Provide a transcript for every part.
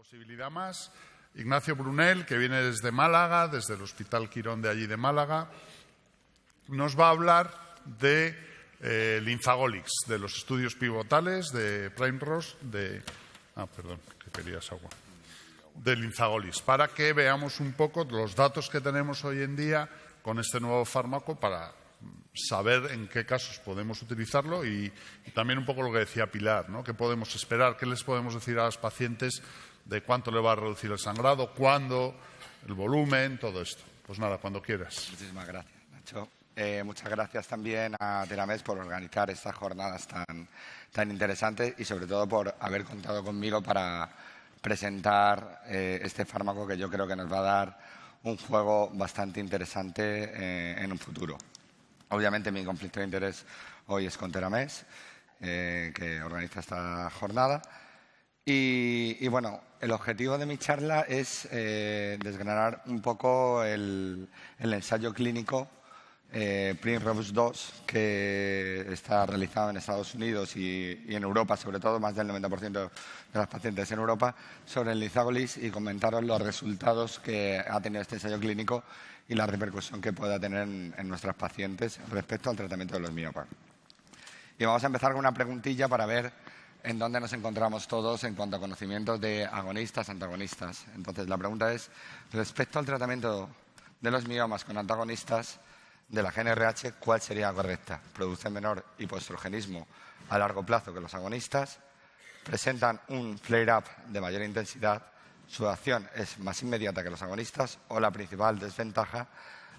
posibilidad más. Ignacio Brunel, que viene desde Málaga, desde el Hospital Quirón de allí de Málaga, nos va a hablar de Linzagolix, de los estudios pivotales de Primrose, de Linzagolix, para que veamos un poco los datos que tenemos hoy en día con este nuevo fármaco para saber en qué casos podemos utilizarlo y también un poco lo que decía Pilar, ¿no? ¿Qué podemos esperar? ¿Qué les podemos decir a los pacientes de cuánto le va a reducir el sangrado, cuándo, el volumen, todo esto? Pues nada, cuando quieras. Muchísimas gracias, Nacho. Muchas gracias también a Terames por organizar estas jornadas tan interesantes y sobre todo por haber contado conmigo para presentar este fármaco que yo creo que nos va a dar un juego bastante interesante en un futuro. Obviamente mi conflicto de interés hoy es con Terames, que organiza esta jornada. Y bueno, el objetivo de mi charla es desgranar un poco el ensayo clínico Primrose 2 que está realizado en Estados Unidos y en Europa, sobre todo más del 90% de los pacientes en Europa, sobre el Linzagolix y comentaros los resultados que ha tenido este ensayo clínico y la repercusión que pueda tener en nuestros pacientes respecto al tratamiento de los miopas. Y vamos a empezar con una preguntilla para ver en dónde nos encontramos todos en cuanto a conocimientos de agonistas, antagonistas. Entonces, la pregunta es, respecto al tratamiento de los miomas con antagonistas de la GnRH, ¿cuál sería la correcta? ¿Producen menor hipoestrogenismo a largo plazo que los agonistas? ¿Presentan un flare-up de mayor intensidad? ¿Su acción es más inmediata que los agonistas? ¿O la principal desventaja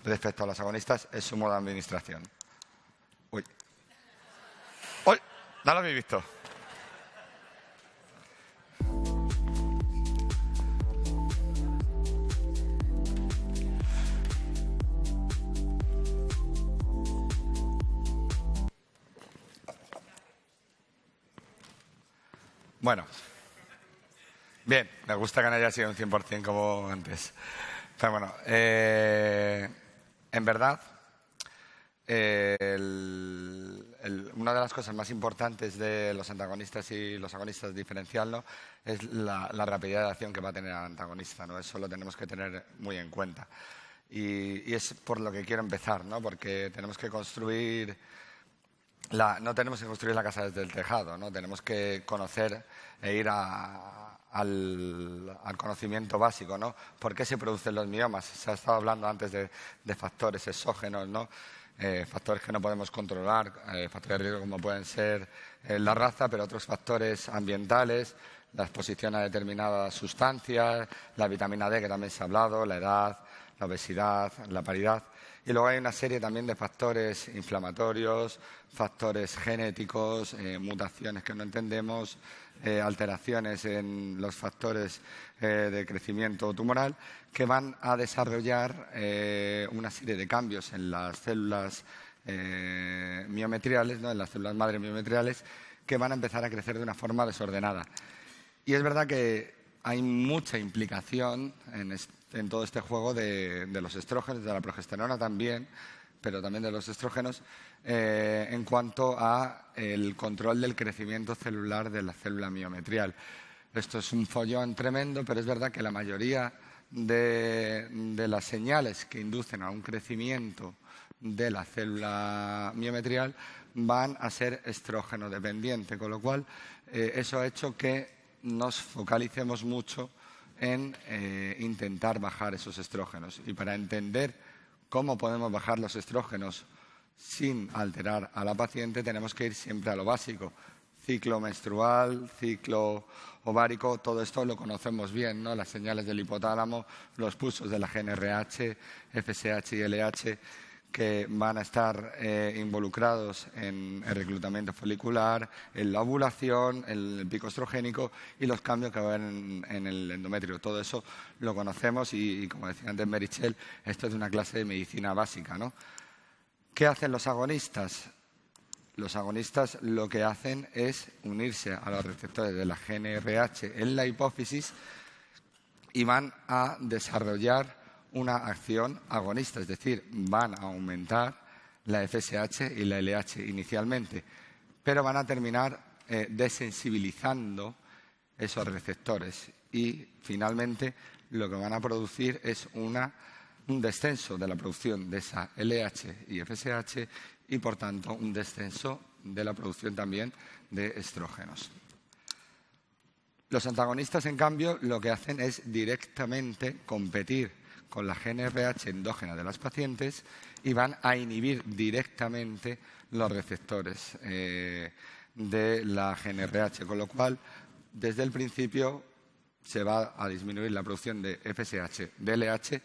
respecto a los agonistas es su modo de administración? ¡Uy! ¿No lo habéis visto? Bueno, bien, me gusta que no haya sido un 100% como antes. Pero bueno, en verdad, una de las cosas más importantes de los antagonistas y los agonistas diferenciarlo es la rapidez de acción que va a tener el antagonista, ¿no? Eso lo tenemos que tener muy en cuenta. Y es por lo que quiero empezar, ¿no? Porque tenemos que construir... no tenemos que construir la casa desde el tejado, ¿no? Tenemos que conocer e ir al conocimiento básico, ¿no? ¿Por qué se producen los miomas? Se ha estado hablando antes de factores exógenos, ¿no? Factores que no podemos controlar, factores de riesgo como pueden ser la raza, pero otros factores ambientales, la exposición a determinadas sustancias, la vitamina D, que también se ha hablado, la edad, la obesidad, la paridad. Y luego hay una serie también de factores inflamatorios, factores genéticos, mutaciones que no entendemos, alteraciones en los factores de crecimiento tumoral que van a desarrollar una serie de cambios en las células miometriales, ¿no? En las células madre miometriales, que van a empezar a crecer de una forma desordenada. Y es verdad que hay mucha implicación en todo este juego de los estrógenos, de la progesterona también, pero también de los estrógenos, en cuanto a el control del crecimiento celular de la célula miometrial. Esto es un follón tremendo, pero es verdad que la mayoría de las señales que inducen a un crecimiento de la célula miometrial van a ser estrógeno dependiente, con lo cual eso ha hecho que nos focalicemos mucho en intentar bajar esos estrógenos. Y para entender cómo podemos bajar los estrógenos sin alterar a la paciente, tenemos que ir siempre a lo básico. Ciclo menstrual, ciclo ovárico, todo esto lo conocemos bien, ¿no? Las señales del hipotálamo, los pulsos de la GnRH, FSH y LH, que van a estar involucrados en el reclutamiento folicular, en la ovulación, en el pico estrogénico y los cambios que va a haber en el endometrio. Todo eso lo conocemos y como decía antes Meritxell, esto es una clase de medicina básica, ¿no? ¿Qué hacen los agonistas? Los agonistas lo que hacen es unirse a los receptores de la GnRH en la hipófisis y van a desarrollar una acción agonista, es decir, van a aumentar la FSH y la LH inicialmente, pero van a terminar desensibilizando esos receptores y finalmente lo que van a producir es un descenso de la producción de esa LH y FSH y, por tanto, un descenso de la producción también de estrógenos. Los antagonistas, en cambio, lo que hacen es directamente competir con la GNRH endógena de las pacientes y van a inhibir directamente los receptores de la GNRH, con lo cual, desde el principio, se va a disminuir la producción de FSH, de LH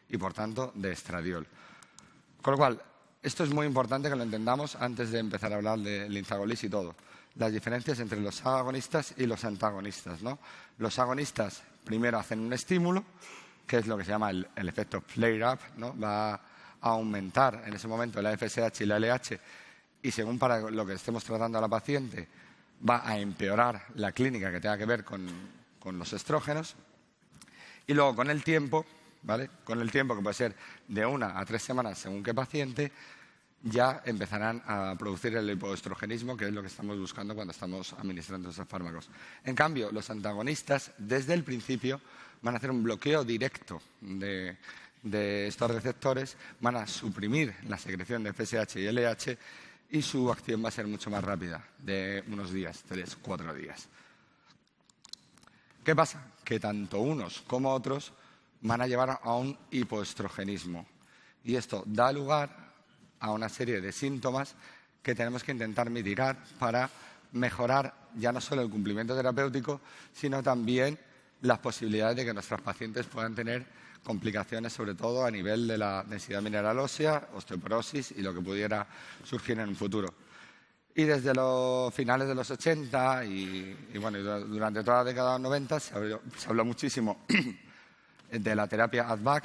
y, por tanto, de estradiol. Con lo cual, esto es muy importante que lo entendamos antes de empezar a hablar de linzagolis y todo. Las diferencias entre los agonistas y los antagonistas, ¿no? Los agonistas primero hacen un estímulo, que es lo que se llama el efecto flare-up, ¿no? Va a aumentar en ese momento la FSH y la LH y, según para lo que estemos tratando a la paciente, va a empeorar la clínica que tenga que ver con los estrógenos. Y luego, con el tiempo, ¿vale? Con el tiempo, que puede ser de 1 a 3 semanas según qué paciente, ya empezarán a producir el hipoestrogenismo, que es lo que estamos buscando cuando estamos administrando esos fármacos. En cambio, los antagonistas, desde el principio, van a hacer un bloqueo directo de estos receptores, van a suprimir la secreción de FSH y LH y su acción va a ser mucho más rápida, de unos días, 3, 4 días. ¿Qué pasa? Que tanto unos como otros van a llevar a un hipoestrogenismo. Y esto da lugar a una serie de síntomas que tenemos que intentar mitigar para mejorar ya no solo el cumplimiento terapéutico, sino también las posibilidades de que nuestros pacientes puedan tener complicaciones, sobre todo a nivel de la densidad mineral ósea, osteoporosis y lo que pudiera surgir en un futuro. Y desde los finales de los 80 y durante toda la década de los 90 se habló muchísimo de la terapia ADVAC,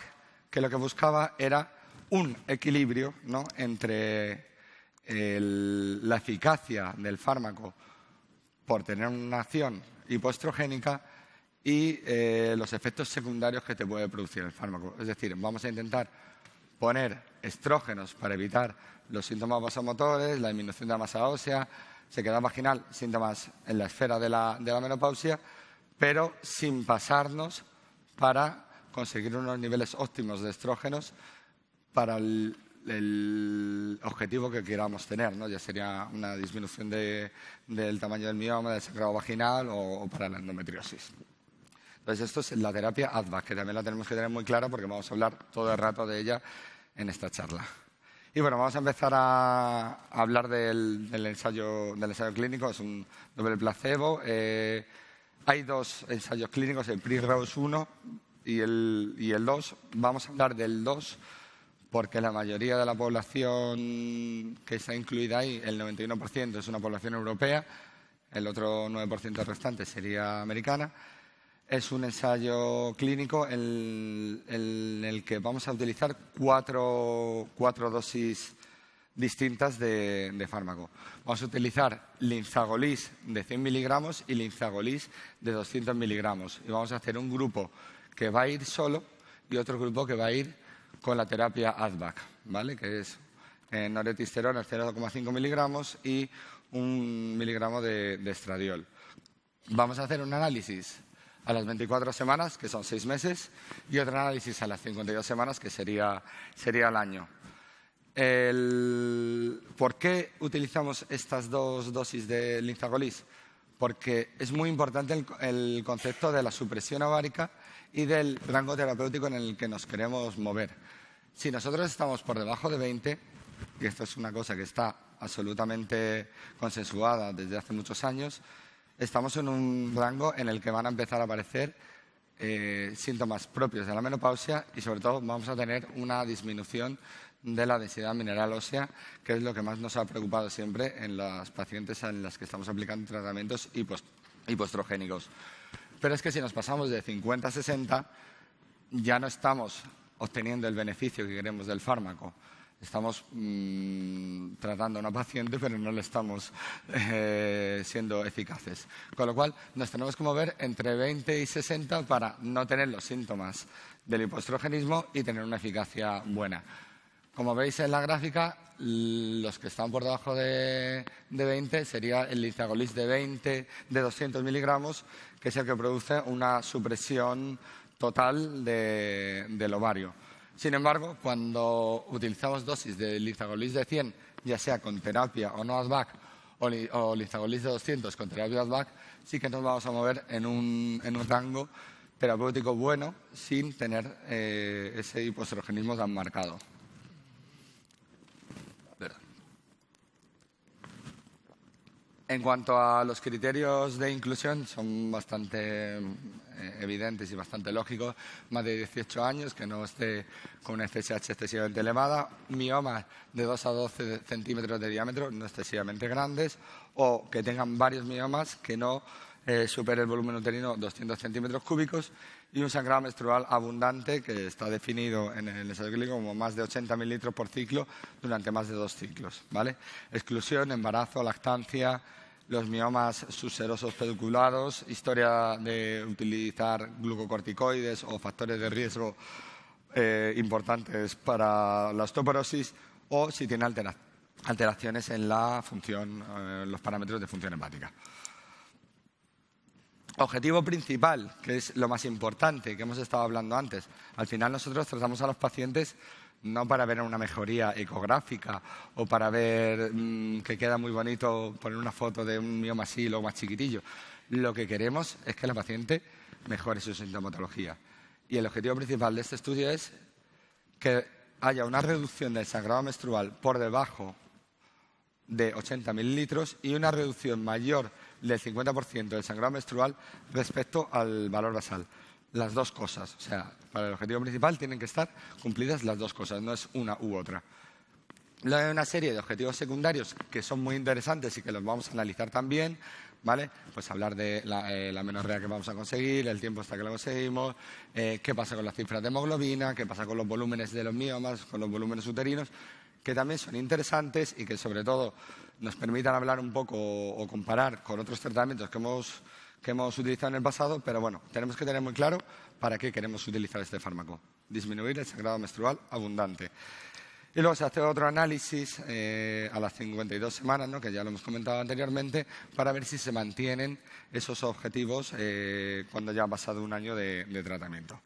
que lo que buscaba era un equilibrio, ¿no?, entre la eficacia del fármaco por tener una acción hipoestrogénica y los efectos secundarios que te puede producir el fármaco. Es decir, vamos a intentar poner estrógenos para evitar los síntomas vasomotores, la disminución de la masa ósea, sequedad vaginal, síntomas en la esfera de la menopausia, pero sin pasarnos para conseguir unos niveles óptimos de estrógenos para el objetivo que queramos tener, ¿no? Ya sería una disminución del tamaño del mioma, del sangrado vaginal o para la endometriosis. Entonces, esto es la terapia ADVAC, que también la tenemos que tener muy clara porque vamos a hablar todo el rato de ella en esta charla. Y bueno, vamos a empezar a hablar del ensayo clínico. Es un doble placebo. Hay 2 ensayos clínicos, el PRIROSE 1 y el 2. Vamos a hablar del 2 porque la mayoría de la población que está incluida ahí, el 91%, es una población europea, el otro 9% restante sería americana. Es un ensayo clínico en el que vamos a utilizar cuatro dosis distintas de fármaco. Vamos a utilizar linzagolis de 100 miligramos y linzagolis de 200 miligramos. Y vamos a hacer un grupo que va a ir solo y otro grupo que va a ir con la terapia ADVAC, ¿vale?, que es noretisterona 0,5 miligramos y 1 miligramo de estradiol. Vamos a hacer un análisis a las 24 semanas, que son 6 meses, y otro análisis a las 52 semanas, que sería el año. ¿Por qué utilizamos estas 2 dosis de linzagolis? Porque es muy importante el concepto de la supresión ovárica y del rango terapéutico en el que nos queremos mover. Si nosotros estamos por debajo de 20, y esto es una cosa que está absolutamente consensuada desde hace muchos años, estamos en un rango en el que van a empezar a aparecer síntomas propios de la menopausia y, sobre todo, vamos a tener una disminución de la densidad mineral ósea, que es lo que más nos ha preocupado siempre en las pacientes en las que estamos aplicando tratamientos hipoestrogénicos. Pero es que si nos pasamos de 50 a 60, ya no estamos obteniendo el beneficio que queremos del fármaco. Estamos tratando a una paciente, pero no le estamos siendo eficaces. Con lo cual, nos tenemos que mover entre 20 y 60 para no tener los síntomas del hipoestrogenismo y tener una eficacia buena. Como veis en la gráfica, los que están por debajo de 20 sería el Lizagolis de 20, de 200 miligramos, que es el que produce una supresión total del ovario. Sin embargo, cuando utilizamos dosis de Lizagolis de 100, ya sea con terapia o no ASVAC, o Lizagolis de 200 con terapia ASVAC, sí que nos vamos a mover en un rango terapéutico bueno sin tener ese hipoestrogenismo tan marcado. En cuanto a los criterios de inclusión, son bastante evidentes y bastante lógicos. Más de 18 años, que no esté con una FSH excesivamente elevada, miomas de 2 a 12 centímetros de diámetro, no excesivamente grandes, o que tengan varios miomas que no supere el volumen uterino 200 centímetros cúbicos, y un sangrado menstrual abundante que está definido en el ensayo clínico como más de 80 mililitros por ciclo durante más de 2 ciclos, ¿vale? Exclusión, embarazo, lactancia, los miomas subserosos pediculados, historia de utilizar glucocorticoides o factores de riesgo importantes para la osteoporosis, o si tiene alteraciones en la función, los parámetros de función hepática. Objetivo principal, que es lo más importante, que hemos estado hablando antes. Al final nosotros tratamos a los pacientes no para ver una mejoría ecográfica o para ver que queda muy bonito poner una foto de un mioma así, luego más chiquitillo. Lo que queremos es que la paciente mejore su sintomatología. Y el objetivo principal de este estudio es que haya una reducción del sangrado menstrual por debajo de 80 mililitros y una reducción mayor del 50% del sangrado menstrual respecto al valor basal. Las dos cosas. O sea, para el objetivo principal tienen que estar cumplidas las dos cosas, no es una u otra. Luego hay una serie de objetivos secundarios que son muy interesantes y que los vamos a analizar también, ¿vale? Pues hablar de la menorrea que vamos a conseguir, el tiempo hasta que lo conseguimos, qué pasa con las cifras de hemoglobina, qué pasa con los volúmenes de los miomas, con los volúmenes uterinos, que también son interesantes y que sobre todo nos permitan hablar un poco o comparar con otros tratamientos que hemos utilizado en el pasado, pero bueno, tenemos que tener muy claro para qué queremos utilizar este fármaco. Disminuir el sangrado menstrual abundante. Y luego se hace otro análisis a las 52 semanas, ¿no?, que ya lo hemos comentado anteriormente, para ver si se mantienen esos objetivos cuando ya ha pasado un año de tratamiento.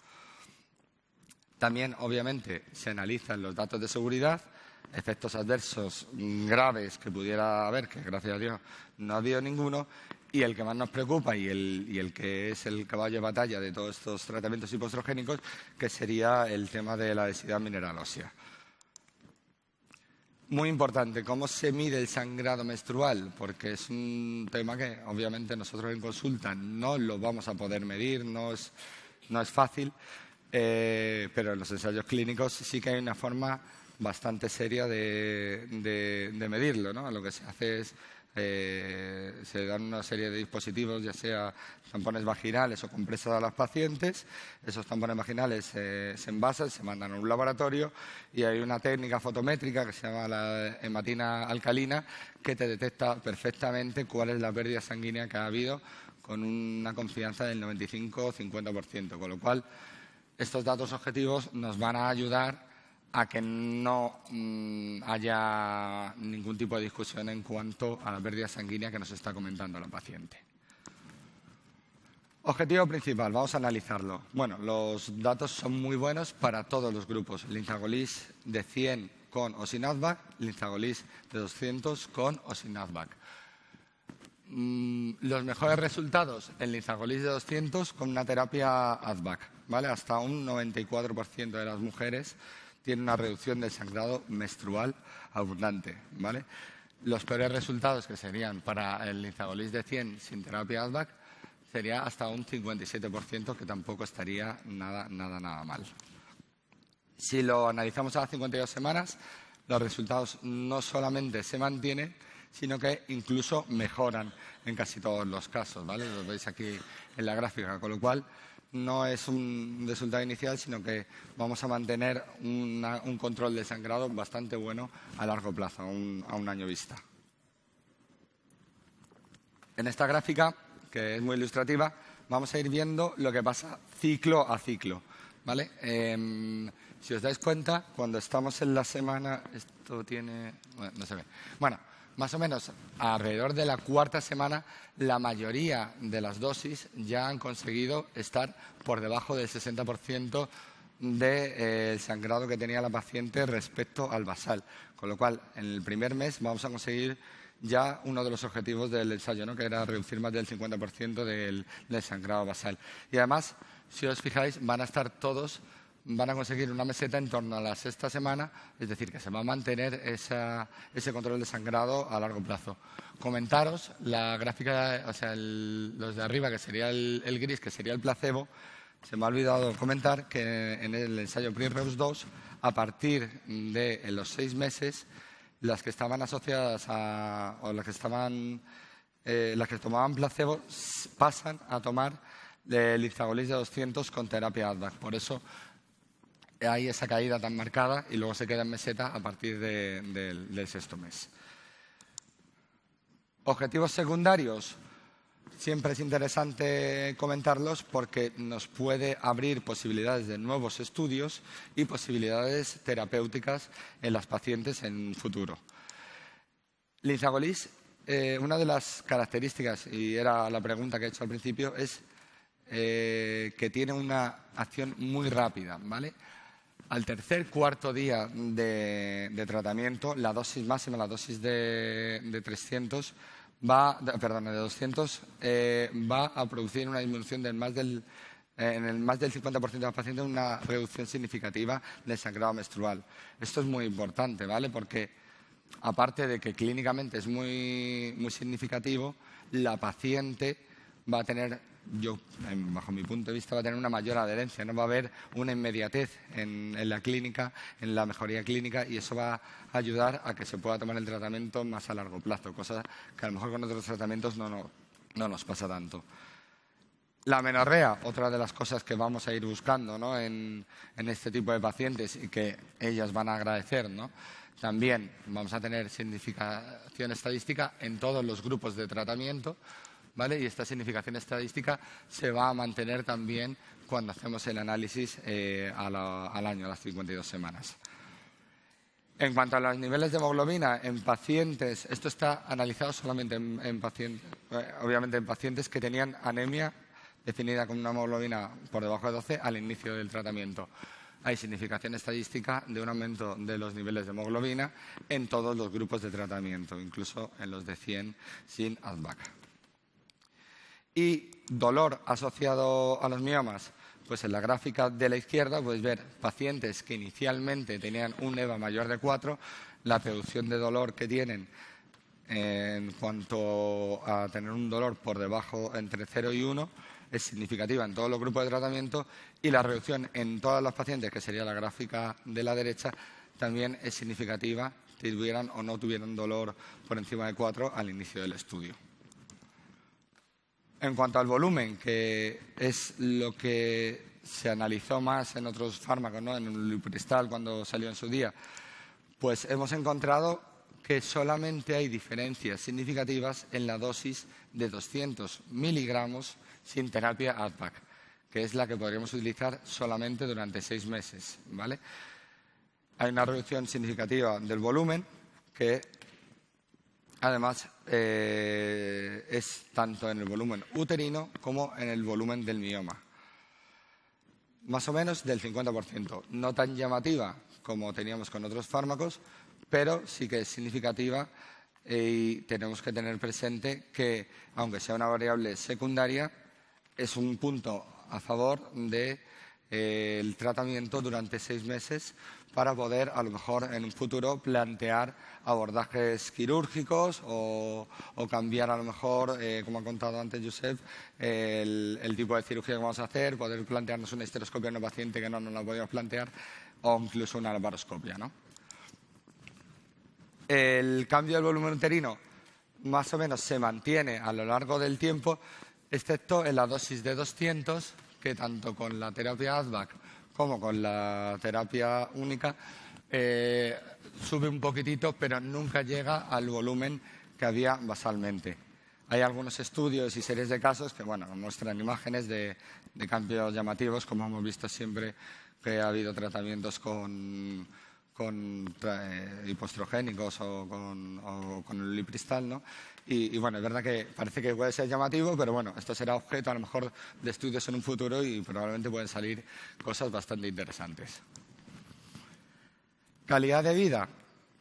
También, obviamente, se analizan los datos de seguridad, efectos adversos graves que pudiera haber, que gracias a Dios no ha habido ninguno, y el que más nos preocupa y el que es el caballo de batalla de todos estos tratamientos hipoestrogénicos, que sería el tema de la densidad mineral ósea. Muy importante, ¿cómo se mide el sangrado menstrual? Porque es un tema que obviamente nosotros en consulta no lo vamos a poder medir, no es fácil, pero en los ensayos clínicos sí que hay una forma bastante seria de medirlo, ¿no? Lo que se hace es se dan una serie de dispositivos, ya sea tampones vaginales o compresas a las pacientes. Esos tampones vaginales se envasan, se mandan a un laboratorio y hay una técnica fotométrica que se llama la hematina alcalina que te detecta perfectamente cuál es la pérdida sanguínea que ha habido con una confianza del 95-50%, con lo cual estos datos objetivos nos van a ayudar a que no haya ningún tipo de discusión en cuanto a la pérdida sanguínea que nos está comentando la paciente. Objetivo principal, vamos a analizarlo. Bueno, los datos son muy buenos para todos los grupos. Lizagolis de 100 con o sin ASVAC, Lizagolis de 200 con o sin ASVAC. Los mejores resultados en Lizagolis de 200 con una terapia ASVAC, ¿vale? Hasta un 94% de las mujeres tiene una reducción del sangrado menstrual abundante, ¿vale? Los peores resultados, que serían para el Lizagolis de 100 sin terapia ASVAC, sería hasta un 57%, que tampoco estaría nada mal. Si lo analizamos a las 52 semanas, los resultados no solamente se mantienen, sino que incluso mejoran en casi todos los casos, ¿vale? Lo veis aquí en la gráfica, con lo cual no es un resultado inicial, sino que vamos a mantener un control de sangrado bastante bueno a largo plazo, a un año vista. En esta gráfica, que es muy ilustrativa, vamos a ir viendo lo que pasa ciclo a ciclo. ¿vale? Si os dais cuenta, cuando estamos en la semana... Esto tiene... Bueno, no se ve. Bueno, más o menos alrededor de la cuarta semana, la mayoría de las dosis ya han conseguido estar por debajo del 60% del sangrado que tenía la paciente respecto al basal. Con lo cual, en el primer mes vamos a conseguir ya uno de los objetivos del ensayo, ¿no? Que era reducir más del 50% del sangrado basal. Y además, si os fijáis, van a conseguir una meseta en torno a la sexta semana, es decir, que se va a mantener ese control de sangrado a largo plazo. Comentaros la gráfica, o sea, los de arriba, que sería el gris, que sería el placebo. Se me ha olvidado comentar que en el ensayo PRINREUS 2, a partir de los 6 meses, las que estaban asociadas o las que tomaban placebo pasan a tomar Lizagolis de 200 con terapia ADVAC. Por eso hay esa caída tan marcada y luego se queda en meseta a partir del sexto mes. Objetivos secundarios. Siempre es interesante comentarlos porque nos puede abrir posibilidades de nuevos estudios y posibilidades terapéuticas en las pacientes en futuro. Lizagolis, una de las características, y era la pregunta que he hecho al principio, es que tiene una acción muy rápida, ¿vale? Al cuarto día de tratamiento, la dosis máxima, la dosis de 200, va a producir una disminución en el más del 50% de los pacientes, una reducción significativa del sangrado menstrual. Esto es muy importante, ¿vale? Porque aparte de que clínicamente es muy, muy significativo, la paciente va a tener, bajo mi punto de vista, va a tener una mayor adherencia, no va a haber una inmediatez en la clínica, en la mejoría clínica, y eso va a ayudar a que se pueda tomar el tratamiento más a largo plazo, cosa que a lo mejor con otros tratamientos no nos pasa tanto. La amenorrea, otra de las cosas que vamos a ir buscando, ¿no? en este tipo de pacientes y que ellas van a agradecer, ¿no? También vamos a tener significación estadística en todos los grupos de tratamiento, ¿vale? Y esta significación estadística se va a mantener también cuando hacemos el análisis al año, a las 52 semanas. En cuanto a los niveles de hemoglobina en pacientes, esto está analizado solamente en pacientes, obviamente en pacientes que tenían anemia definida como una hemoglobina por debajo de 12 al inicio del tratamiento. Hay significación estadística de un aumento de los niveles de hemoglobina en todos los grupos de tratamiento, incluso en los de 100 sin ADVAC. Y dolor asociado a los miomas, pues en la gráfica de la izquierda podéis ver pacientes que inicialmente tenían un EVA mayor de 4, la reducción de dolor que tienen en cuanto a tener un dolor por debajo entre 0 y 1 es significativa en todos los grupos de tratamiento, y la reducción en todas las pacientes, que sería la gráfica de la derecha, también es significativa, tuvieran o no tuvieran dolor por encima de 4 al inicio del estudio. En cuanto al volumen, que es lo que se analizó más en otros fármacos, ¿no? En el Lupristal cuando salió en su día, pues hemos encontrado que solamente hay diferencias significativas en la dosis de 200 miligramos sin terapia ADVAC, que es la que podríamos utilizar solamente durante 6 meses, ¿vale? Hay una reducción significativa del volumen que además es tanto en el volumen uterino como en el volumen del mioma. Más o menos del 50%. No tan llamativa como teníamos con otros fármacos, pero sí que es significativa, y tenemos que tener presente que, aunque sea una variable secundaria, es un punto a favor del tratamiento durante 6 meses para poder, a lo mejor, en un futuro plantear abordajes quirúrgicos o cambiar, a lo mejor, como ha contado antes Josep, el tipo de cirugía que vamos a hacer, poder plantearnos una histeroscopia en un paciente que no nos la podíamos plantear, o incluso una laparoscopia, ¿no? El cambio del volumen uterino más o menos se mantiene a lo largo del tiempo, excepto en la dosis de 200, que tanto con la terapia ADVAC como con la terapia única sube un poquitito, pero nunca llega al volumen que había basalmente. Hay algunos estudios y series de casos que muestran imágenes de cambios llamativos, como hemos visto siempre que ha habido tratamientos con hipoestrogénicos o con el lipristal, ¿no? Y bueno, es verdad que parece que puede ser llamativo, pero bueno, esto será objeto a lo mejor de estudios en un futuro y probablemente pueden salir cosas bastante interesantes. Calidad de vida.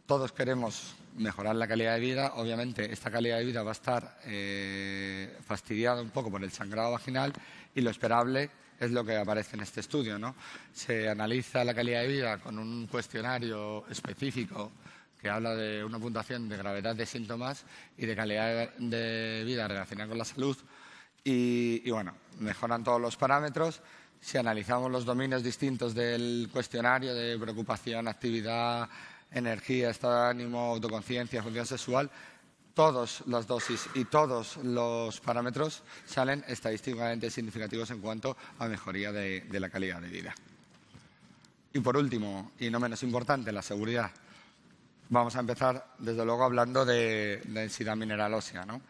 Todos queremos mejorar la calidad de vida. Obviamente, esta calidad de vida va a estar fastidiada un poco por el sangrado vaginal y lo esperable es lo que aparece en este estudio, ¿no? Se analiza la calidad de vida con un cuestionario específico que habla de una puntuación de gravedad de síntomas y de calidad de vida relacionada con la salud y bueno, mejoran todos los parámetros. Si analizamos los dominios distintos del cuestionario de preocupación, actividad, energía, estado de ánimo, autoconciencia, función sexual, todas las dosis y todos los parámetros salen estadísticamente significativos en cuanto a mejoría de la calidad de vida. Y por último, y no menos importante, la seguridad. Vamos a empezar, desde luego, hablando de densidad mineral ósea, ¿no?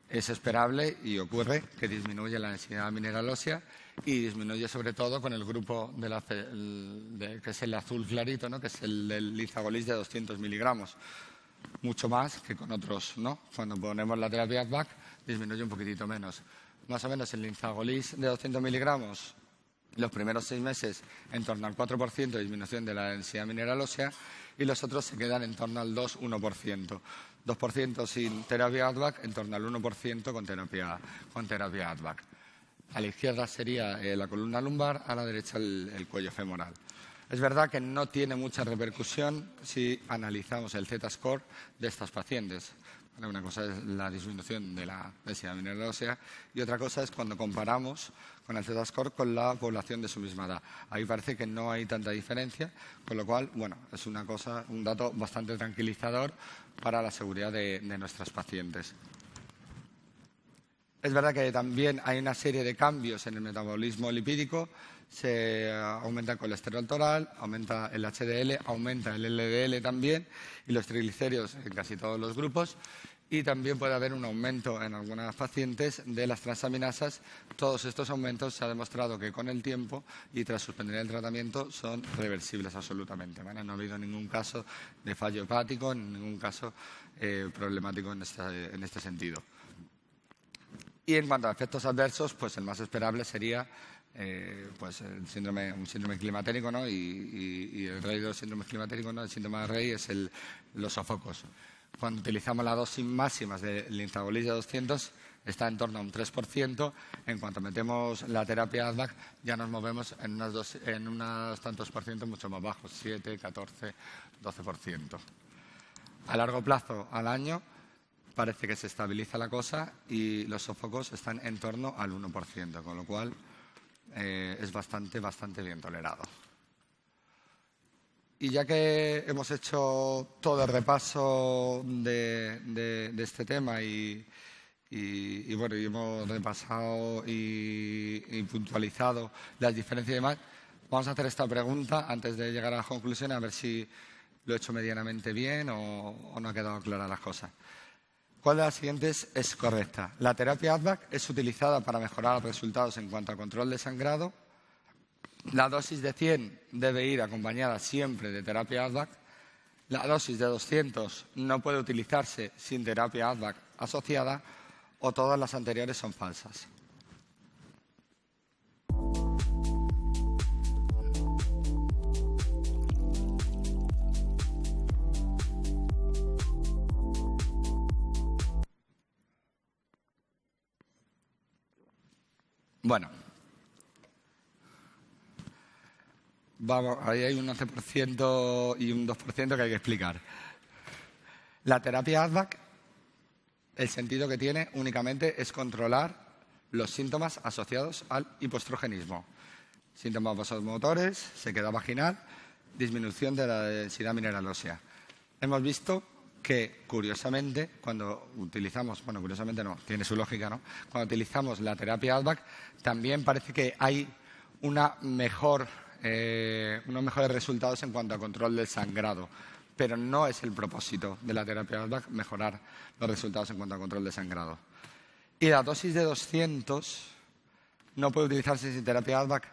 Es esperable y ocurre que disminuye la densidad mineral ósea y disminuye sobre todo con el grupo que es el azul clarito, ¿no? Que es el del Linzagolis de 200 miligramos. Mucho más que con otros, ¿no? Cuando ponemos la terapia ADVAC disminuye un poquitito menos. Más o menos el Linzagolis de 200 miligramos, los primeros 6 meses en torno al 4% de disminución de la densidad mineral ósea y los otros se quedan en torno al 2-1%. 2% sin terapia ADVAC, en torno al 1% con terapia ADVAC. A la izquierda sería la columna lumbar, a la derecha el cuello femoral. Es verdad que no tiene mucha repercusión si analizamos el Z-score de estas pacientes. Una cosa es la disminución de la densidad mineral ósea y otra cosa es cuando comparamos con el Z-score con la población de su misma edad. Ahí parece que no hay tanta diferencia, con lo cual, bueno, es un dato bastante tranquilizador para la seguridad de nuestras pacientes. Es verdad que también hay una serie de cambios en el metabolismo lipídico. Se aumenta el colesterol total, aumenta el HDL, aumenta el LDL también y los triglicéridos en casi todos los grupos. Y también puede haber un aumento en algunas pacientes de las transaminasas. Todos estos aumentos se ha demostrado que con el tiempo y tras suspender el tratamiento son reversibles absolutamente, ¿vale? No ha habido ningún caso de fallo hepático, ningún caso problemático en este sentido. Y en cuanto a efectos adversos, pues el más esperable sería un síndrome climatérico, ¿no? Y el rey de los síndromes climatéricos, ¿no? El síndrome de Rey es los sofocos. Cuando utilizamos las dosis máximas de Linzagolis de 200 está en torno a un 3%. En cuanto metemos la terapia ADVAC ya nos movemos en unos tantos por ciento mucho más bajos, 7, 14, 12%. A largo plazo, al año, parece que se estabiliza la cosa y los sofocos están en torno al 1%, con lo cual es bastante bien tolerado. Y ya que hemos hecho todo el repaso de este tema y hemos repasado y puntualizado las diferencias y demás, vamos a hacer esta pregunta antes de llegar a la conclusión, a ver si lo he hecho medianamente bien o no ha quedado clara las cosas. ¿Cuál de las siguientes es correcta? La terapia ADVAC es utilizada para mejorar los resultados en cuanto al control de sangrado. La dosis de 100 debe ir acompañada siempre de terapia ADVAC. La dosis de 200 no puede utilizarse sin terapia ADVAC asociada o todas las anteriores son falsas. Bueno, ahí hay un 11% y un 2% que hay que explicar. La terapia ADVAC, el sentido que tiene únicamente es controlar los síntomas asociados al hipoestrogenismo. Síntomas vasomotores, sequedad vaginal, disminución de la densidad mineral ósea. Hemos visto que, curiosamente, cuando utilizamos, bueno, curiosamente no, tiene su lógica, ¿no? Cuando utilizamos la terapia ADVAC, también parece que hay unos mejores resultados en cuanto a control del sangrado, pero no es el propósito de la terapia ADVAC mejorar los resultados en cuanto a control de sangrado. Y la dosis de 200 no puede utilizarse sin terapia ADVAC.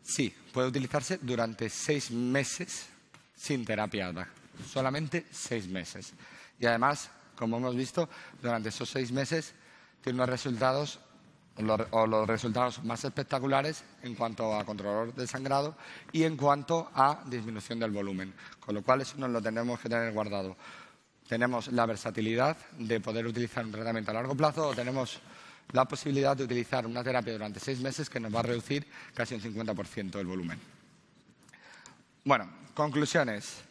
Sí, puede utilizarse durante 6 meses sin terapia ADVAC. Solamente 6 meses. Y además, como hemos visto, durante esos 6 meses tiene unos resultados, los resultados más espectaculares en cuanto a control del sangrado y en cuanto a disminución del volumen. Con lo cual, eso nos lo tenemos que tener guardado. Tenemos la versatilidad de poder utilizar un tratamiento a largo plazo o tenemos la posibilidad de utilizar una terapia durante 6 meses que nos va a reducir casi un 50% el volumen. Bueno, conclusiones.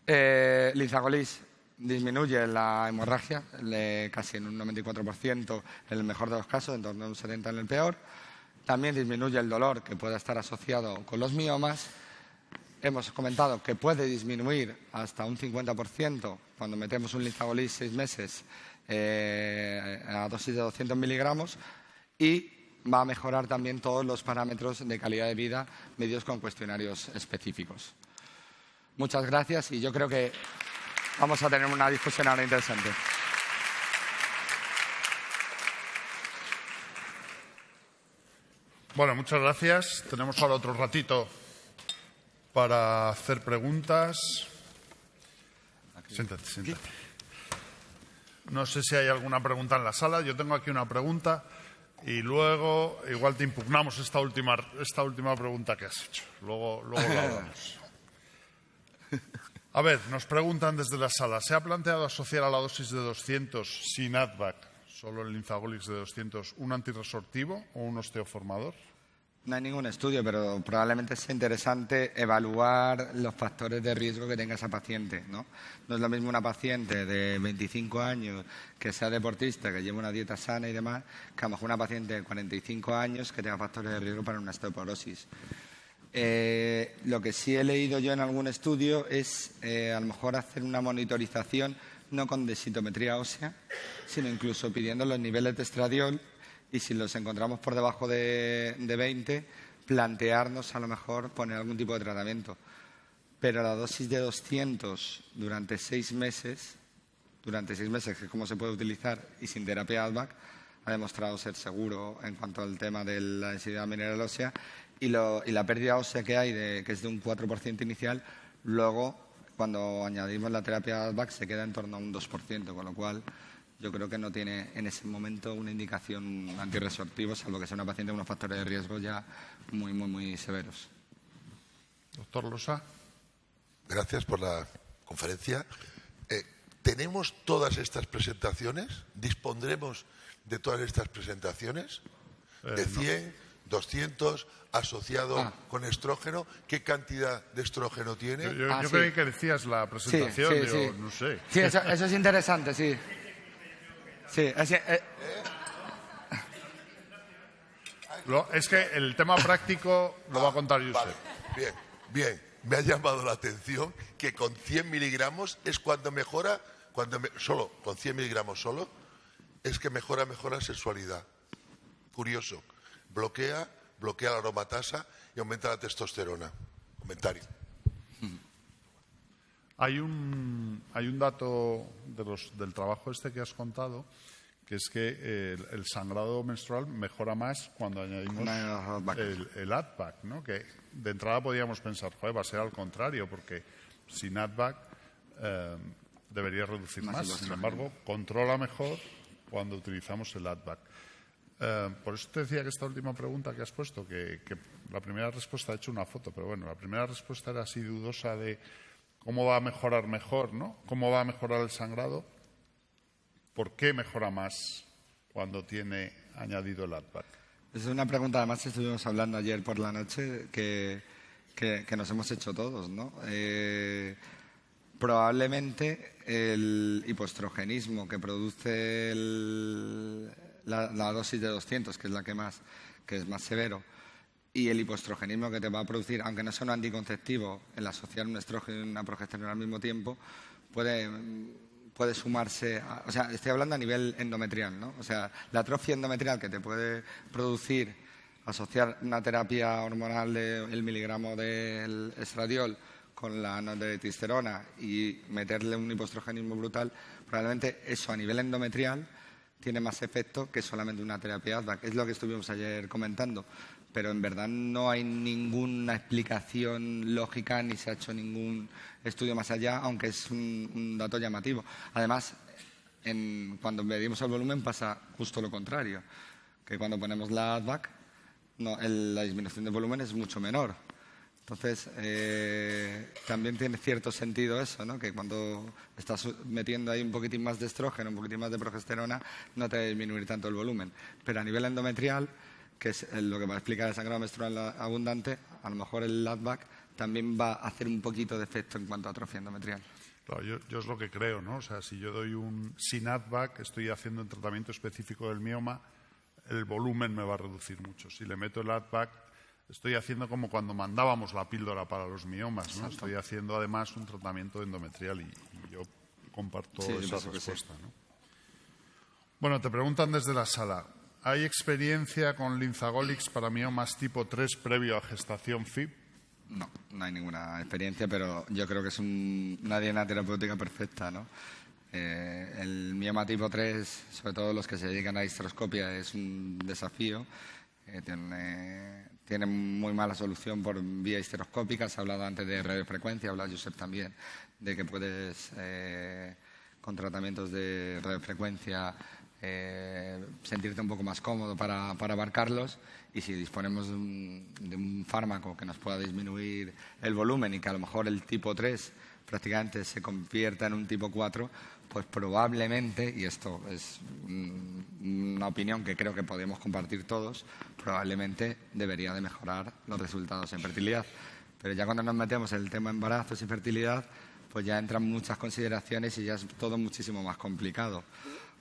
Linzagolis disminuye la hemorragia casi en un 94% en el mejor de los casos, en torno a un 70% en el peor. También disminuye el dolor que pueda estar asociado con los miomas. Hemos comentado que puede disminuir hasta un 50% cuando metemos un Linzagolis 6 meses a dosis de 200 miligramos y va a mejorar también todos los parámetros de calidad de vida medidos con cuestionarios específicos. Muchas gracias y yo creo que vamos a tener una discusión ahora interesante. Bueno, muchas gracias. Tenemos ahora otro ratito para hacer preguntas. Siéntate. No sé si hay alguna pregunta en la sala. Yo tengo aquí una pregunta y luego igual te impugnamos esta última pregunta que has hecho. Luego lo hablamos. A ver, nos preguntan desde la sala. ¿Se ha planteado asociar a la dosis de 200 sin ADVAC, solo el Linzagolis de 200, un antirresortivo o un osteoformador? No hay ningún estudio, pero probablemente sea interesante evaluar los factores de riesgo que tenga esa paciente, ¿no? No es lo mismo una paciente de 25 años que sea deportista, que lleve una dieta sana y demás, que a lo mejor una paciente de 45 años que tenga factores de riesgo para una osteoporosis. Lo que sí he leído yo en algún estudio es a lo mejor hacer una monitorización no con densitometría ósea, sino incluso pidiendo los niveles de estradiol y si los encontramos por debajo de 20, plantearnos a lo mejor poner algún tipo de tratamiento. Pero la dosis de 200 durante 6 meses, que es como se puede utilizar, y sin terapia ADVAC, ha demostrado ser seguro en cuanto al tema de la densidad mineral ósea y la pérdida ósea que hay, que es de un 4% inicial, luego, cuando añadimos la terapia ADVAC, se queda en torno a un 2%, con lo cual yo creo que no tiene en ese momento una indicación antirresortivo, salvo que sea una paciente con unos factores de riesgo ya muy, muy, muy severos. Doctor Losa. Gracias por la conferencia. ¿Tenemos todas estas presentaciones? ¿Dispondremos de todas estas presentaciones? ¿De 100, 200, asociado con estrógeno? ¿Qué cantidad de estrógeno tiene? Yo creí que decías la presentación, sí. No sé. Sí, eso es interesante, sí. Sí, es que el tema práctico lo va a contar Josep. Vale. Bien. Me ha llamado la atención que con 100 miligramos es cuando mejora, solo con 100 miligramos solo, es que mejora la sexualidad. Curioso. Bloquea la aromatasa y aumenta la testosterona. Comentario. Hay un dato del trabajo que has contado, que es que el sangrado menstrual mejora más cuando añadimos el ADVAC, ¿no? Que de entrada podríamos pensar, va a ser al contrario, porque sin ADVAC debería reducir más. Sin embargo, controla mejor cuando utilizamos el ADVAC. Por eso te decía que esta última pregunta que has puesto, que la primera respuesta, he hecho una foto, pero bueno, la primera respuesta era así dudosa de cómo va a mejorar mejor, ¿no? ¿Cómo va a mejorar el sangrado? ¿Por qué mejora más cuando tiene añadido el ADVAC? Es una pregunta, además, que estuvimos hablando ayer por la noche, que nos hemos hecho todos, ¿no? Probablemente el hipoestrogenismo que produce la dosis de 200, que es la que es más severo, y el hipoestrogenismo que te va a producir, aunque no sea un anticonceptivo, el asociar un estrógeno y una progesterona al mismo tiempo, puede sumarse, o sea, estoy hablando a nivel endometrial, ¿no? O sea, la atrofia endometrial que te puede producir asociar una terapia hormonal del miligramo del estradiol con la nordesteroona y meterle un hipoestrogenismo brutal, probablemente eso a nivel endometrial tiene más efecto que solamente una terapia ADVAC. Es lo que estuvimos ayer comentando, pero en verdad no hay ninguna explicación lógica ni se ha hecho ningún estudio más allá, aunque es un dato llamativo. Además, cuando medimos el volumen pasa justo lo contrario, que cuando ponemos la ADVAC la disminución de volumen es mucho menor. Entonces, también tiene cierto sentido eso, ¿no? Que cuando estás metiendo ahí un poquitín más de estrógeno, un poquitín más de progesterona, no te va a disminuir tanto el volumen. Pero a nivel endometrial, que es lo que va a explicar el sangrado menstrual abundante, a lo mejor el ADVAC también va a hacer un poquito de efecto en cuanto a atrofia endometrial. Claro, yo es lo que creo, ¿no? O sea, si yo doy sin ADVAC, estoy haciendo un tratamiento específico del mioma, el volumen me va a reducir mucho. Si le meto el ADVAC, estoy haciendo como cuando mandábamos la píldora para los miomas, ¿no? Estoy haciendo además un tratamiento endometrial y yo comparto esa respuesta, ¿no? Bueno, te preguntan desde la sala, ¿hay experiencia con Linzagolix para miomas tipo 3 previo a gestación FIB? No, no hay ninguna experiencia, pero yo creo que es una diana terapéutica perfecta, ¿no? El mioma tipo 3, sobre todo los que se dedican a histeroscopia, es un desafío. Tiene muy mala solución por vía histeroscópica. Se ha hablado antes de radiofrecuencia, habla Josep también, de que puedes, con tratamientos de radiofrecuencia, sentirte un poco más cómodo para abarcarlos, y si disponemos de un fármaco que nos pueda disminuir el volumen y que a lo mejor el tipo 3 prácticamente se convierta en un tipo 4, pues probablemente, y esto es una opinión que creo que podemos compartir todos, probablemente debería de mejorar los resultados en fertilidad. Pero ya cuando nos metemos en el tema embarazos y fertilidad, pues ya entran muchas consideraciones y ya es todo muchísimo más complicado,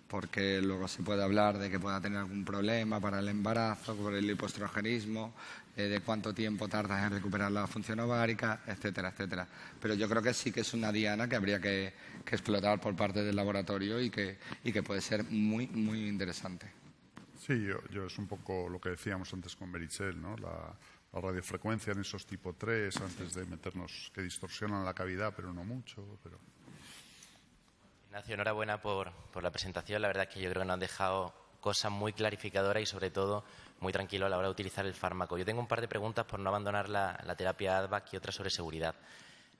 porque luego se puede hablar de que pueda tener algún problema para el embarazo, por el hipoestrogenismo, de cuánto tiempo tardas en recuperar la función ovárica, etcétera, etcétera. Pero yo creo que sí que es una diana que habría que explotar por parte del laboratorio y que puede ser muy, muy interesante. Sí, yo es un poco lo que decíamos antes con Meritxell, ¿no? La radiofrecuencia en esos tipo 3, antes de meternos, que distorsionan la cavidad, pero no mucho. Pero... Ignacio, enhorabuena por la presentación. La verdad es que yo creo que nos han dejado cosas muy clarificadoras y, sobre todo, muy tranquilo a la hora de utilizar el fármaco. Yo tengo un par de preguntas por no abandonar la terapia ADVAC y otras sobre seguridad.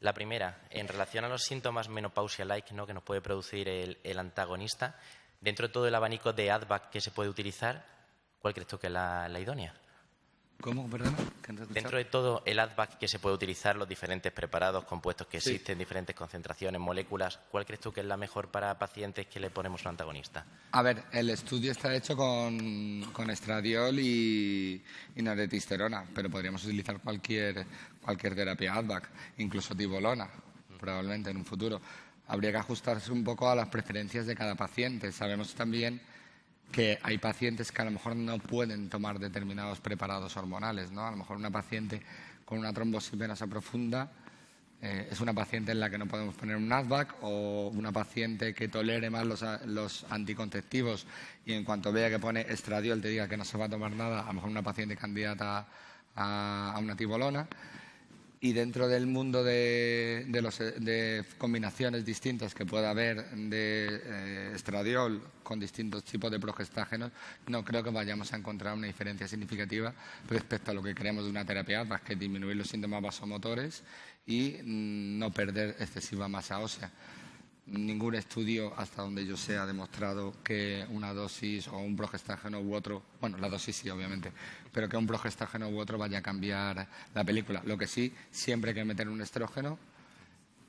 La primera, en relación a los síntomas menopausia-like, ¿no?, que nos puede producir el antagonista, dentro de todo el abanico de ADVAC que se puede utilizar, ¿cuál crees tú que es la idónea? ¿Cómo? Perdona. Dentro de todo el ADVAC que se puede utilizar, los diferentes preparados, compuestos que existen, diferentes concentraciones, moléculas, ¿cuál crees tú que es la mejor para pacientes que le ponemos un antagonista? A ver, el estudio está hecho con estradiol y noretisterona, pero podríamos utilizar cualquier terapia ADVAC, incluso tibolona, probablemente en un futuro. Habría que ajustarse un poco a las preferencias de cada paciente. Sabemos también que hay pacientes que a lo mejor no pueden tomar determinados preparados hormonales, ¿no? A lo mejor una paciente con una trombosis venosa profunda es una paciente en la que no podemos poner un ADVAC, o una paciente que tolere más los anticonceptivos y en cuanto vea que pone estradiol te diga que no se va a tomar nada, a lo mejor una paciente candidata a una tibolona. Y dentro del mundo de combinaciones distintas que pueda haber de estradiol con distintos tipos de progestágenos, no creo que vayamos a encontrar una diferencia significativa respecto a lo que queremos de una terapia ADVAC, que es disminuir los síntomas vasomotores y no perder excesiva masa ósea. Ningún estudio, hasta donde yo sé, ha demostrado que una dosis o un progestágeno u otro, bueno, la dosis sí, obviamente, pero que un progestágeno u otro vaya a cambiar la película. Lo que sí, siempre hay que meter un estrógeno,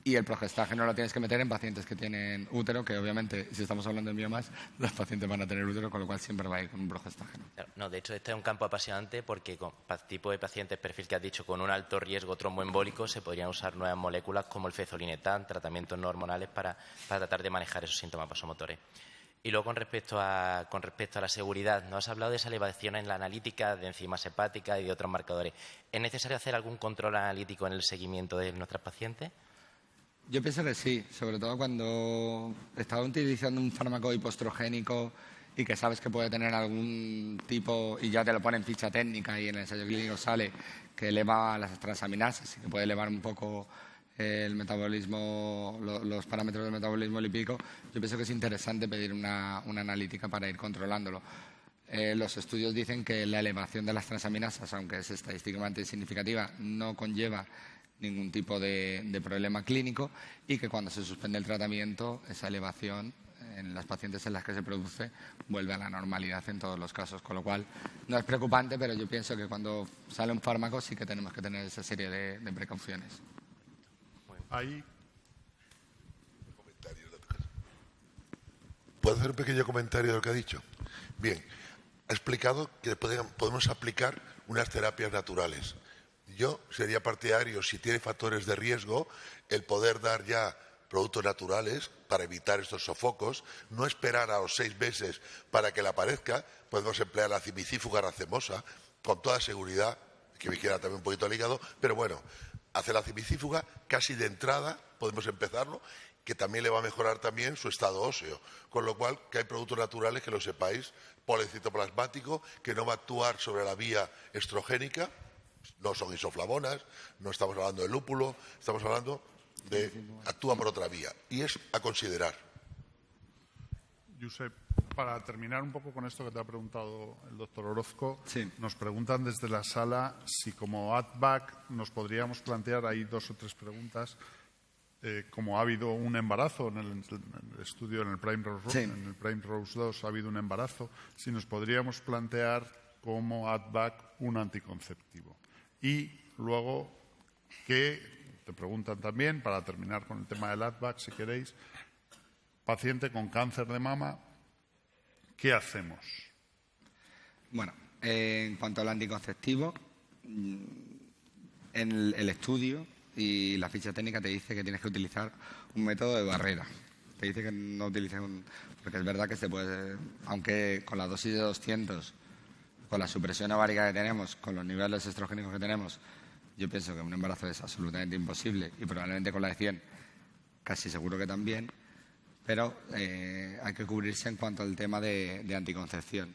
y el progestágeno lo tienes que meter en pacientes que tienen útero, que obviamente, si estamos hablando de miomas, los pacientes van a tener útero, con lo cual siempre va a ir con un progestágeno. Claro, no, de hecho, este es un campo apasionante porque con tipo de pacientes, perfil que has dicho, con un alto riesgo tromboembólico, se podrían usar nuevas moléculas como el fezolinetant, tratamientos no hormonales para tratar de manejar esos síntomas vasomotores. Y luego, con respecto a la seguridad, ¿no has hablado de esa elevación en la analítica de enzimas hepáticas y de otros marcadores? ¿Es necesario hacer algún control analítico en el seguimiento de nuestras pacientes? Yo pienso que sí, sobre todo cuando estás utilizando un fármaco hipoestrogénico y que sabes que puede tener algún tipo, y ya te lo pone en ficha técnica y en el ensayo clínico sale que eleva las transaminasas y que puede elevar un poco el metabolismo, los parámetros del metabolismo lipídico, yo pienso que es interesante pedir una analítica para ir controlándolo. Los estudios dicen que la elevación de las transaminasas, aunque es estadísticamente significativa, no conlleva ningún tipo de problema clínico y que cuando se suspende el tratamiento, esa elevación en las pacientes en las que se produce vuelve a la normalidad en todos los casos, con lo cual no es preocupante, pero yo pienso que cuando sale un fármaco sí que tenemos que tener esa serie de precauciones. Ahí. ¿Puedo hacer un pequeño comentario de lo que ha dicho? Bien, ha explicado que podemos aplicar unas terapias naturales. Yo sería partidario, si tiene factores de riesgo, el poder dar ya productos naturales para evitar estos sofocos, no esperar a los 6 meses para que le aparezca. Podemos emplear la cimicífuga racemosa con toda seguridad, que me queda también un poquito al hígado, pero bueno, hacer la cimicífuga casi de entrada, podemos empezarlo, que también le va a mejorar también su estado óseo. Con lo cual, que hay productos naturales, que lo sepáis, polen citoplasmático, que no va a actuar sobre la vía estrogénica, no son isoflavonas, no estamos hablando de lúpulo, estamos hablando de actúa por otra vía. Y es a considerar. Josep, para terminar un poco con esto que te ha preguntado el doctor Orozco, sí. Nos preguntan desde la sala si como ADVAC nos podríamos plantear, hay 2 o 3 preguntas, como ha habido un embarazo en el estudio, en el Primrose 2 ha habido un embarazo, si nos podríamos plantear como ADVAC un anticonceptivo. Y luego, que te preguntan también, para terminar con el tema del ADVAC, si queréis, paciente con cáncer de mama, ¿qué hacemos? Bueno, en cuanto al anticonceptivo, en el estudio y la ficha técnica te dice que tienes que utilizar un método de barrera. Te dice que no utilices porque es verdad que se puede, aunque con la dosis de 200, con la supresión ovárica que tenemos, con los niveles estrogénicos que tenemos, yo pienso que un embarazo es absolutamente imposible y probablemente con la de 100 casi seguro que también, pero hay que cubrirse en cuanto al tema de anticoncepción.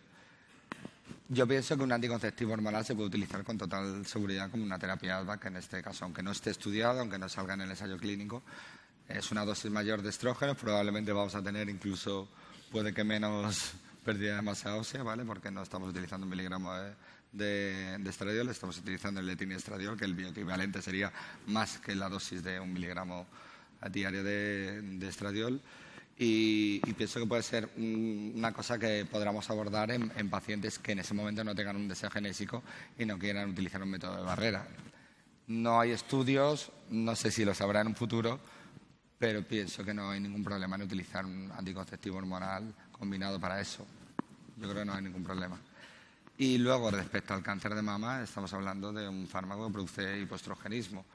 Yo pienso que un anticonceptivo hormonal se puede utilizar con total seguridad como una terapia ADVAC, en este caso, aunque no esté estudiado, aunque no salga en el ensayo clínico. Es una dosis mayor de estrógenos, probablemente vamos a tener incluso, puede que menos pérdida de masa ósea, ¿vale? Porque no estamos utilizando un miligramo de estradiol, estamos utilizando el letiniestradiol, que el bioequivalente sería más que la dosis de 1 miligramo diario de estradiol. Y pienso que puede ser una cosa que podamos abordar en pacientes que en ese momento no tengan un deseo genésico y no quieran utilizar un método de barrera. No hay estudios, no sé si los habrá en un futuro, pero pienso que no hay ningún problema en utilizar un anticonceptivo hormonal combinado para eso. Yo creo que no hay ningún problema. Y luego, respecto al cáncer de mama, estamos hablando de un fármaco que produce hipoestrogenismo.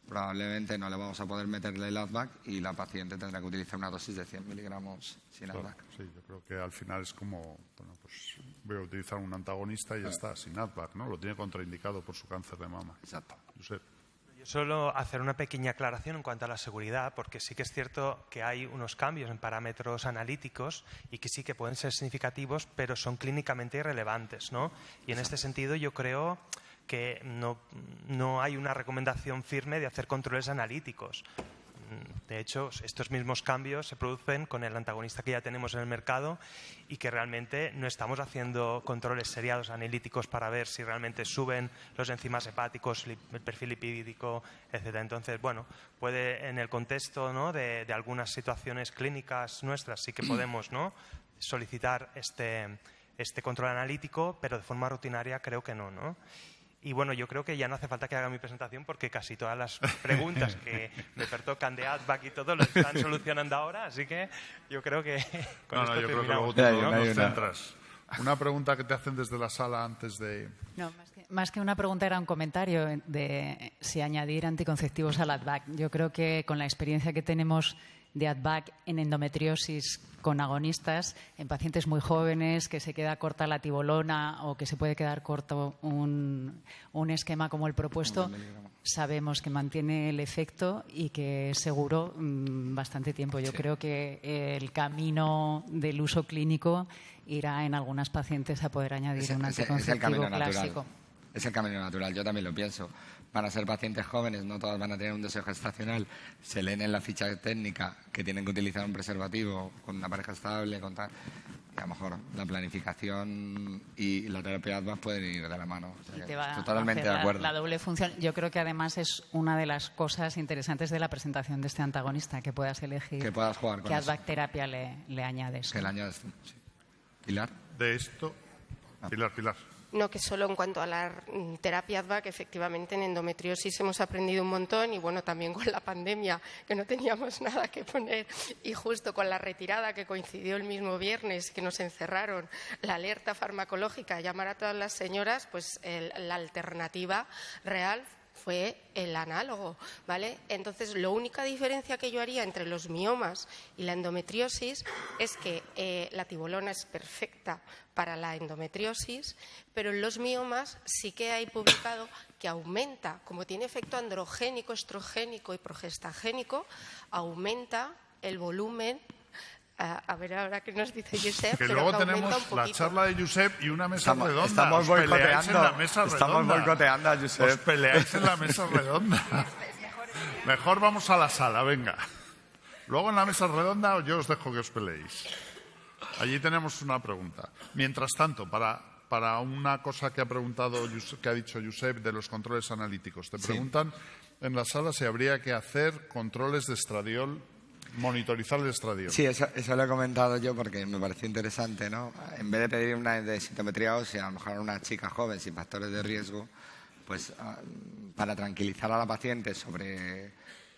Probablemente no le vamos a poder meterle el ADVAC y la paciente tendrá que utilizar una dosis de 100 miligramos sin ADVAC. Sí, yo creo que al final es como, bueno, pues voy a utilizar un antagonista y ya está, sin ADVAC, ¿no? Lo tiene contraindicado por su cáncer de mama. Exacto. Josep. Yo solo hacer una pequeña aclaración en cuanto a la seguridad, porque sí que es cierto que hay unos cambios en parámetros analíticos y que sí que pueden ser significativos, pero son clínicamente irrelevantes, ¿no? Y en este sentido yo creo que no hay una recomendación firme de hacer controles analíticos. De hecho, estos mismos cambios se producen con el antagonista que ya tenemos en el mercado y que realmente no estamos haciendo controles seriados analíticos para ver si realmente suben los enzimas hepáticos, el perfil lipídico, etc. Entonces, bueno, puede en el contexto, ¿no?, de algunas situaciones clínicas nuestras sí que podemos, ¿no?, solicitar este control analítico, pero de forma rutinaria creo que no, ¿no? Y bueno, yo creo que ya no hace falta que haga mi presentación porque casi todas las preguntas que me pertocan de ADVAC y todo lo están solucionando ahora, así que yo creo que con esto yo creo que luego terminamos. tú nos centras. Una pregunta que te hacen desde la sala antes de... No, más que una pregunta era un comentario de si añadir anticonceptivos al ADVAC. Yo creo que con la experiencia que tenemos de ADVAC en endometriosis con agonistas, en pacientes muy jóvenes, que se queda corta la tibolona o que se puede quedar corto un esquema como el propuesto, sabemos que mantiene el efecto y que es seguro bastante tiempo. Yo creo que el camino del uso clínico irá en algunas pacientes a poder añadir un anticonceptivo clásico. es el camino natural. Yo también lo pienso. Van a ser pacientes jóvenes, no todas van a tener un deseo gestacional. Se leen en la ficha técnica que tienen que utilizar un preservativo con una pareja estable, con tal. Y a lo mejor la planificación y la terapia ADVAC pueden ir de la mano. O sea, Y te va totalmente a hacer de acuerdo. la doble función. Yo creo que además es una de las cosas interesantes de la presentación de este antagonista, que puedas elegir Que puedas jugar con qué eso. ADVAC terapia le añades. Que el año es... sí. ¿Pilar? De esto, Pilar. No, que solo en cuanto a la terapia ADVAC, efectivamente en endometriosis hemos aprendido un montón y bueno, también con la pandemia, que no teníamos nada que poner y justo con la retirada que coincidió el mismo viernes, que nos encerraron, la alerta farmacológica, llamar a todas las señoras, pues la alternativa real fue el análogo, ¿vale? Entonces, la única diferencia que yo haría entre los miomas y la endometriosis es que la tibolona es perfecta para la endometriosis, pero en los miomas sí que hay publicado que aumenta, como tiene efecto androgénico, estrogénico y progestagénico, aumenta el volumen. A ver ahora qué nos dice Josep. Que pero luego que aumenta tenemos un la poquito. charla de Josep y una mesa redonda. Estamos Os peleáis en la boicoteando. mesa Estamos redonda. boicoteando a Os Josep. peleáis en la mesa redonda. Mejor vamos a la sala, venga. Luego en la mesa redonda yo os dejo que os peleéis. Allí tenemos una pregunta. Mientras tanto, para una cosa que ha dicho Josep de los controles analíticos, te preguntan en la sala si habría que hacer controles de estradiol, monitorizar el estradiol. Sí, eso lo he comentado yo porque me pareció interesante, ¿no? En vez de pedir una densitometría ósea, a lo mejor a una chica joven sin factores de riesgo, pues para tranquilizar a la paciente sobre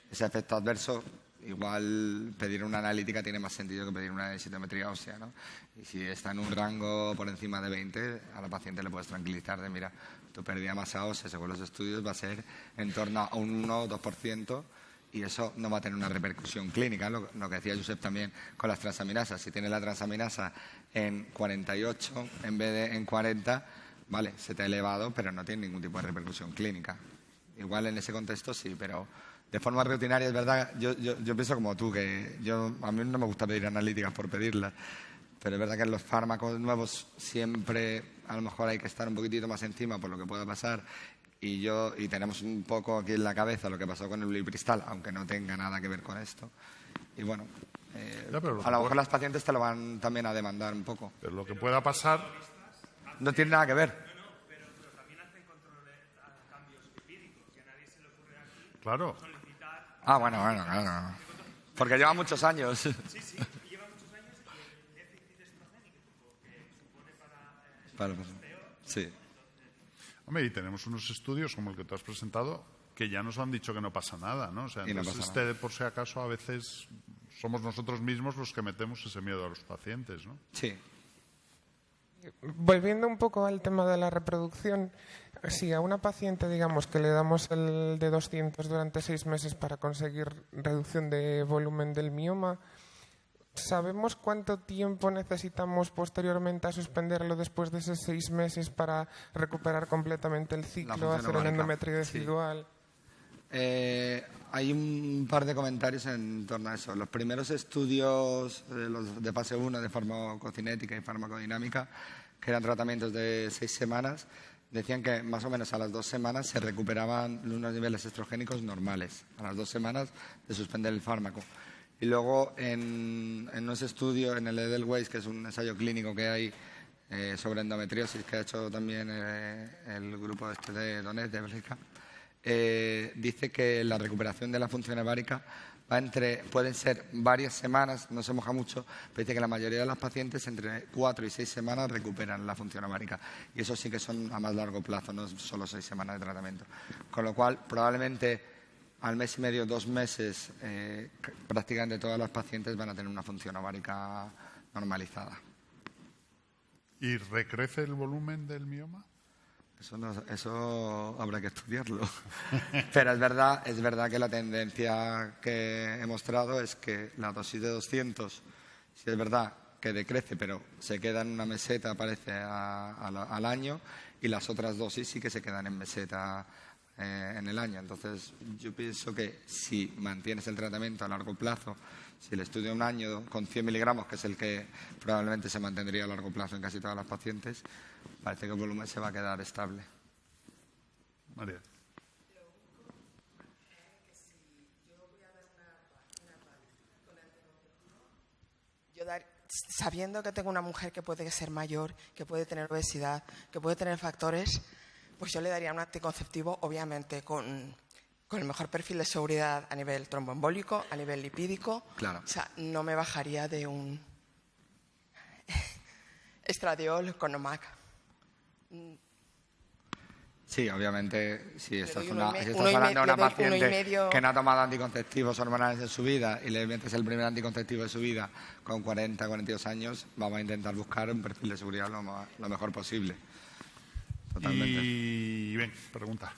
ese efecto adverso, igual pedir una analítica tiene más sentido que pedir una densitometría ósea, ¿no? Y si está en un rango por encima de 20, a la paciente le puedes tranquilizar de, mira, tu pérdida de masa ósea, según los estudios, va a ser en torno a un 1 o 2%, y eso no va a tener una repercusión clínica, lo que decía Josep también con las transaminasas. Si tienes la transaminasa en 48 en vez de en 40, vale, se te ha elevado, pero no tiene ningún tipo de repercusión clínica. Igual en ese contexto sí, pero de forma rutinaria es verdad, yo pienso como tú, que a mí no me gusta pedir analíticas por pedirlas, pero es verdad que en los fármacos nuevos siempre a lo mejor hay que estar un poquitito más encima por lo que pueda pasar. Y tenemos un poco aquí en la cabeza lo que pasó con el ulipristal, aunque no tenga nada que ver con esto. Y bueno, a lo mejor las pacientes te lo van también a demandar un poco. Pero lo que pueda pasar... No tiene nada que ver. Pero también hacen controles a cambios lipídicos, que a nadie se le ocurre aquí Claro. solicitar... Ah, bueno, claro. Porque lleva muchos años. Sí, lleva muchos años y el déficit estrogénico que supone para... Sí. Hombre, y tenemos unos estudios como el que tú has presentado que ya nos han dicho que no pasa nada, ¿no? O sea, Y no entonces pasa por si acaso a veces somos nosotros mismos los que metemos ese miedo a los pacientes, ¿no? Sí. Volviendo un poco al tema de la reproducción, si a una paciente, digamos, que le damos el de 200 durante 6 meses para conseguir reducción de volumen del mioma, ¿sabemos cuánto tiempo necesitamos posteriormente a suspenderlo después de esos 6 meses para recuperar completamente el ciclo, función hacer el ovárica? endometrio Sí. residual? Hay un par de comentarios en torno a eso. Los primeros estudios los de fase 1 de farmacocinética y farmacodinámica, que eran tratamientos de 6 semanas, decían que más o menos a las 2 semanas se recuperaban unos niveles estrogénicos normales, a las 2 semanas de suspender el fármaco. Y luego en unos estudios, en el Edelweiss, que es un ensayo clínico que hay sobre endometriosis, que ha hecho también el grupo de Donetsk, de Bélgica, dice que la recuperación de la función ovárica pueden ser varias semanas, no se moja mucho, pero dice que la mayoría de las pacientes entre 4 y 6 semanas recuperan la función ovárica. Y eso sí que son a más largo plazo, no solo 6 semanas de tratamiento. Con lo cual, probablemente al mes y medio, 2 meses, prácticamente todas las pacientes van a tener una función ovárica normalizada. ¿Y recrece el volumen del mioma? Eso habrá que estudiarlo. Pero es verdad que la tendencia que he mostrado es que la dosis de 200, sí es verdad que decrece, pero se queda en una meseta, parece, al año, y las otras dosis sí que se quedan en meseta en el año. Entonces, yo pienso que si mantienes el tratamiento a largo plazo, si el estudio de un año con 100 miligramos, que es el que probablemente se mantendría a largo plazo en casi todas las pacientes, parece que el volumen se va a quedar estable. María. Sabiendo que tengo una mujer que puede ser mayor, que puede tener obesidad, que puede tener factores, pues yo le daría un anticonceptivo, obviamente, con el mejor perfil de seguridad a nivel tromboembólico, a nivel lipídico. Claro. O sea, no me bajaría de un estradiol con OMAC. Sí, obviamente, si estás doy uno y hablando de una le doy paciente 1,5. que no ha tomado anticonceptivos hormonales en su vida y le metes el primer anticonceptivo de su vida con 40, 42 años, vamos a intentar buscar un perfil de seguridad lo mejor posible. Totalmente. Y ven, pregunta.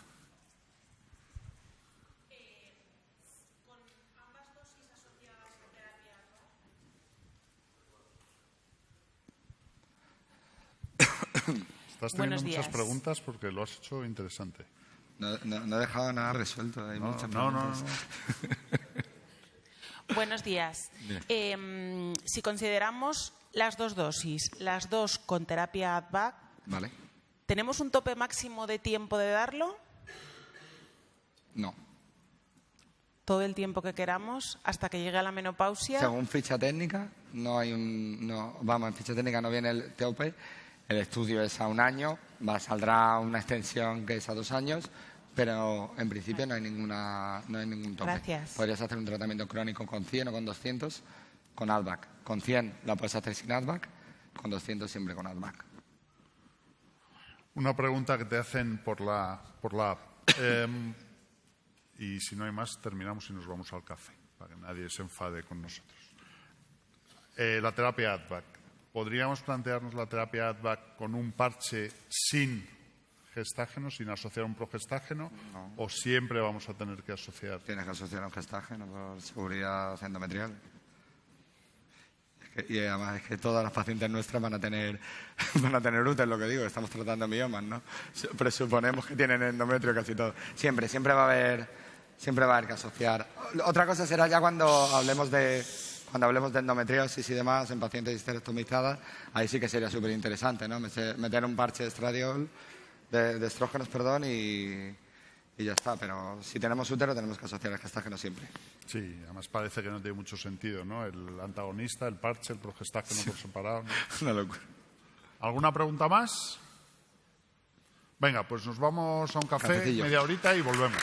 ¿Con ambas dosis asociadas a terapia? Estás teniendo Buenos muchas días. preguntas porque lo has hecho interesante. No he dejado nada resuelto. Hay muchas No. preguntas. Buenos días. Si consideramos las dos dosis, las dos con terapia ADVAC, Vale. ¿tenemos un tope máximo de tiempo de darlo? No. Todo el tiempo que queramos hasta que llegue a la menopausia. Según ficha técnica, en ficha técnica no viene el tope. El estudio es a 1 año, saldrá una extensión que es a 2 años, pero en principio no hay ningún tope. Gracias. Podrías hacer un tratamiento crónico con 100 o con 200 con ADVAC. Con 100 la puedes hacer sin ADVAC, con 200 siempre con ADVAC. Una pregunta que te hacen por la app. Y si no hay más, terminamos y nos vamos al café, para que nadie se enfade con nosotros. La terapia ADVAC. ¿Podríamos plantearnos la terapia ADVAC con un parche sin gestágeno, sin asociar un progestágeno? No. ¿O siempre vamos a tener que asociar? Tienes que asociar un gestágeno por seguridad endometrial. Y además es que todas las pacientes nuestras van a tener útero, lo que digo, estamos tratando miomas, ¿no? Presuponemos que tienen endometrio casi todo. Siempre va a haber que asociar. Otra cosa será ya cuando hablemos de endometriosis y demás en pacientes histerectomizadas, ahí sí que sería súper interesante, ¿no? Meter un parche de estradiol, de estrógenos, y ya está. Pero si tenemos útero tenemos que asociar el gestágeno siempre. Sí, además parece que no tiene mucho sentido, ¿no? El antagonista, el parche, el progestágeno por separado, ¿no? Una locura. ¿Alguna pregunta más? Venga, pues nos vamos a un café, Cafecillo. media horita y volvemos.